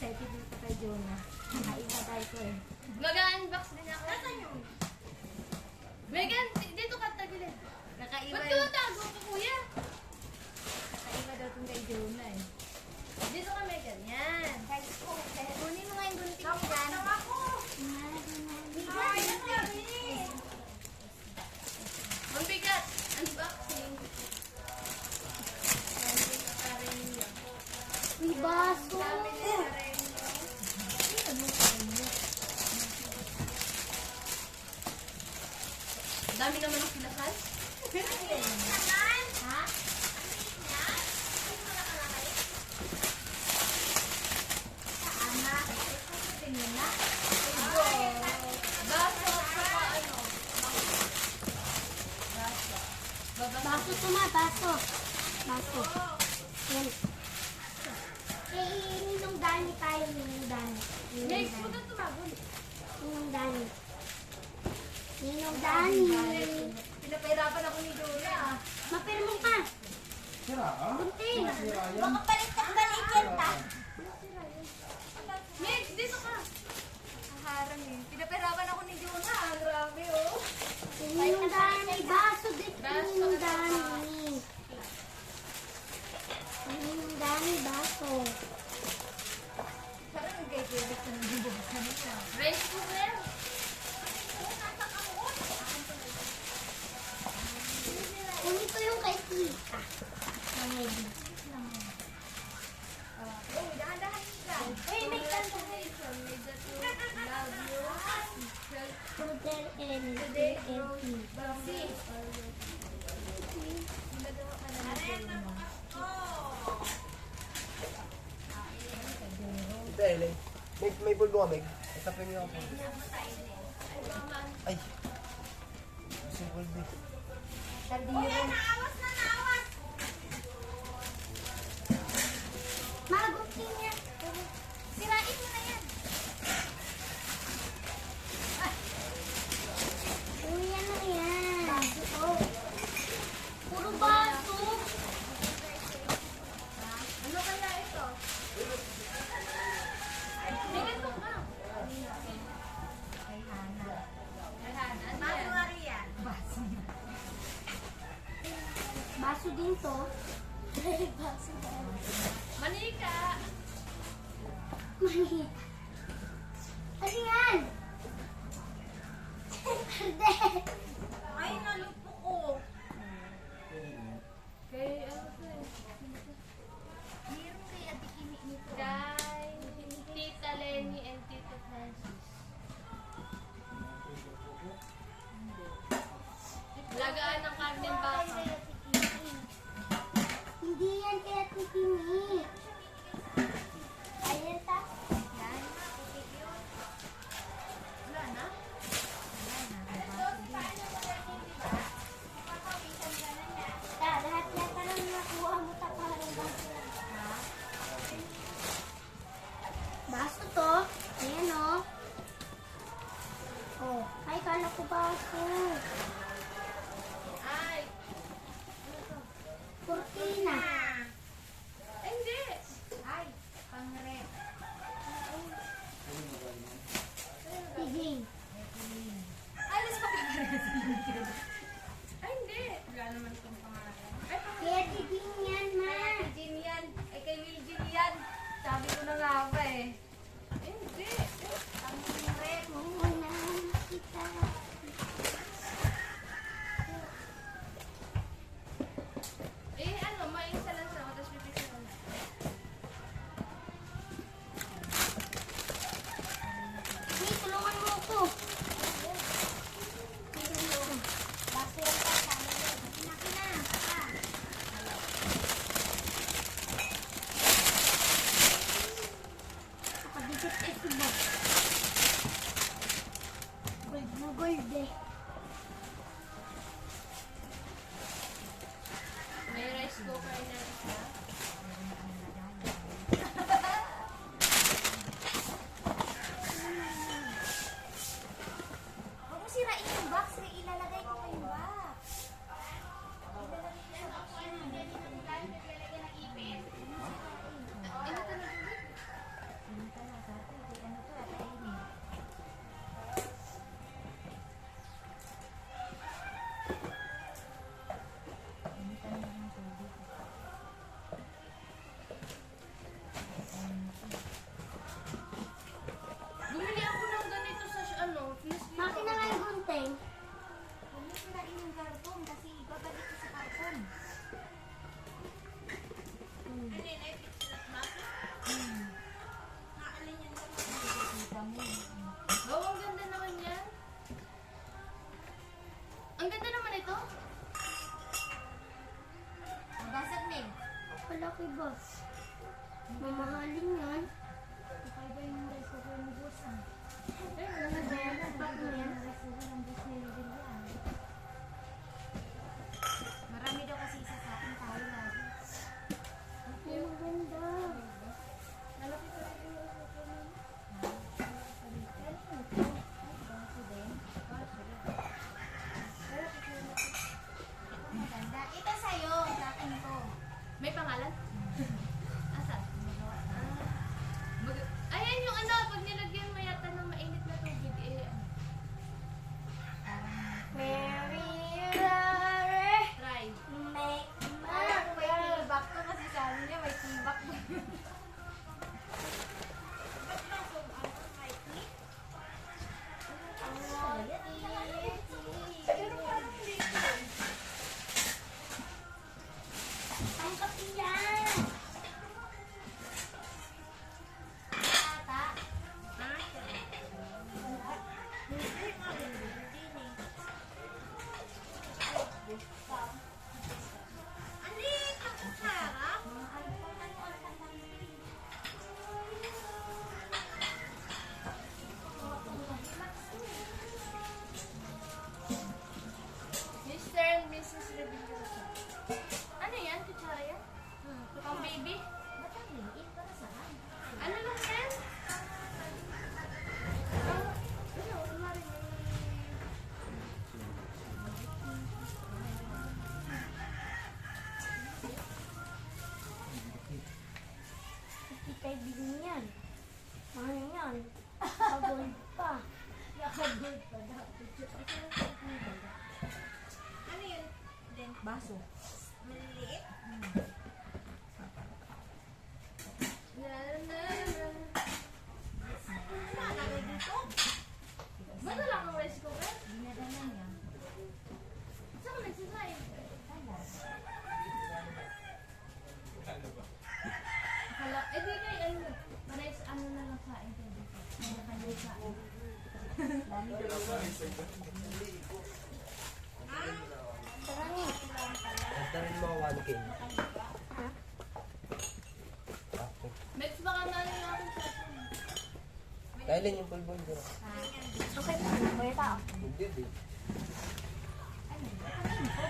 excited dito kay Jonah. Nakaiba tayo ko eh. Mag-unbox din ako. Nasaan yun? Megan, dito ka tagilid. Nakaiba Ba't yun. tago ka, kuya? Nakaiba daw itong kay Jonah eh. Dito ka, Megan. Yan. Kunin mo nga yung gunting mo dyan. Mabigat. Unboxing. May baso. Dami naman ang kinakal. Ha? Saan na? Tingin na. Baso, saka ano. Baso to ma, baso. Baso. Yan. Eh, ninong Dani tayo, ninong Dani. Meg, huwag kang tumabon. Ninong Dani. Ninong Dani. Pinapahirapan ako ni Dora. Mapirmo ka. Sira ah? Kunti. Baka balik yan ta. Meg, dito ka. Haharang eh. Pinapahirapan ako ni Dora. Grabe oh. Ninong Dani. Baso dito. Baso. Ninong Dani. Ninong Dani, baso. Parang nagkikibig ka ng bubukas kanina. Rice cooker. Kung ito yung kay Tita. Oh, dahan-dahan ka. Hey, may kanta. May that you love you. Poodle and Today, and See. Nagawa ka na ng Dora. Ito Ellen. May pulbo ka, Meg. Itapin niyo ako. Ay. Gusto yung pulbo. Magunting niya. Sirain mo na yan. Uy, ano yan? Baso to. Puro baso. Ano kaya ito? May ganito ka. Kay Hana. Ay, Hana. Ano yan? Baso din to. Baso din. Manika. Mani. Ano yan? Arde. Ay, nalupo ko. Kay, ano to eh? Meron kay Ate Kimi nito. Kay Tita Lenny and Tito Francis. Lagaan ng karne baka. Hindi yan kay Ate Kimi. Ayan ta. Yan. Wala na? Lahat yan parang nakuha mo ta parang baso. Baso to. Ayan o. Oh. Ay, kala ko baso. Ay. Kurtina. Ay, hindi malaki ba? Mamahalin yan. Kakaiba yung rice cooker ni boss. Ay, wala na ba yan? Pack mo yan. Rice cooker ng boss ni Lilian. Marami daw kasi isa sa akin tayo lagi. Ay, maganda. Lalaki ko rin yung rice cooker mo. Maganda. Ito sa'yo, sa akin to. May pangalan? Asan? Ayan yung ano, pag nilagyan mo yata ng mainit na tubig, eh, Mary, Rare, try. make May tibak to kasi sabi niya may tibak. Ang kapi yan. Ata. Ano yung kutsara? Mr. and Mrs. Revillosa. Ano yan? Kutsara yan? Pang baby? Ba't ang liit? Para saan? Ano lang yan? Ano? Kumari may... Kaibigan yan. Ano yan? Pagod pa. Nakagod pa daw. Ano yun? Then, baso. Maliliit? Nalagay dito? Ba't wala kang rice cooker? Dinadala niya. Saan ka nagsasay? Akala, eh di kay ano, pares ano na lang kain kayo dito. Kanya-kanya kain. Dami Tara ni. Basta rin mga 1K. Ha? Mex, baka nalo na akong cellphone. Kailan yung pulbon dito? Okay pa. May tao. Hindi, di. Ano?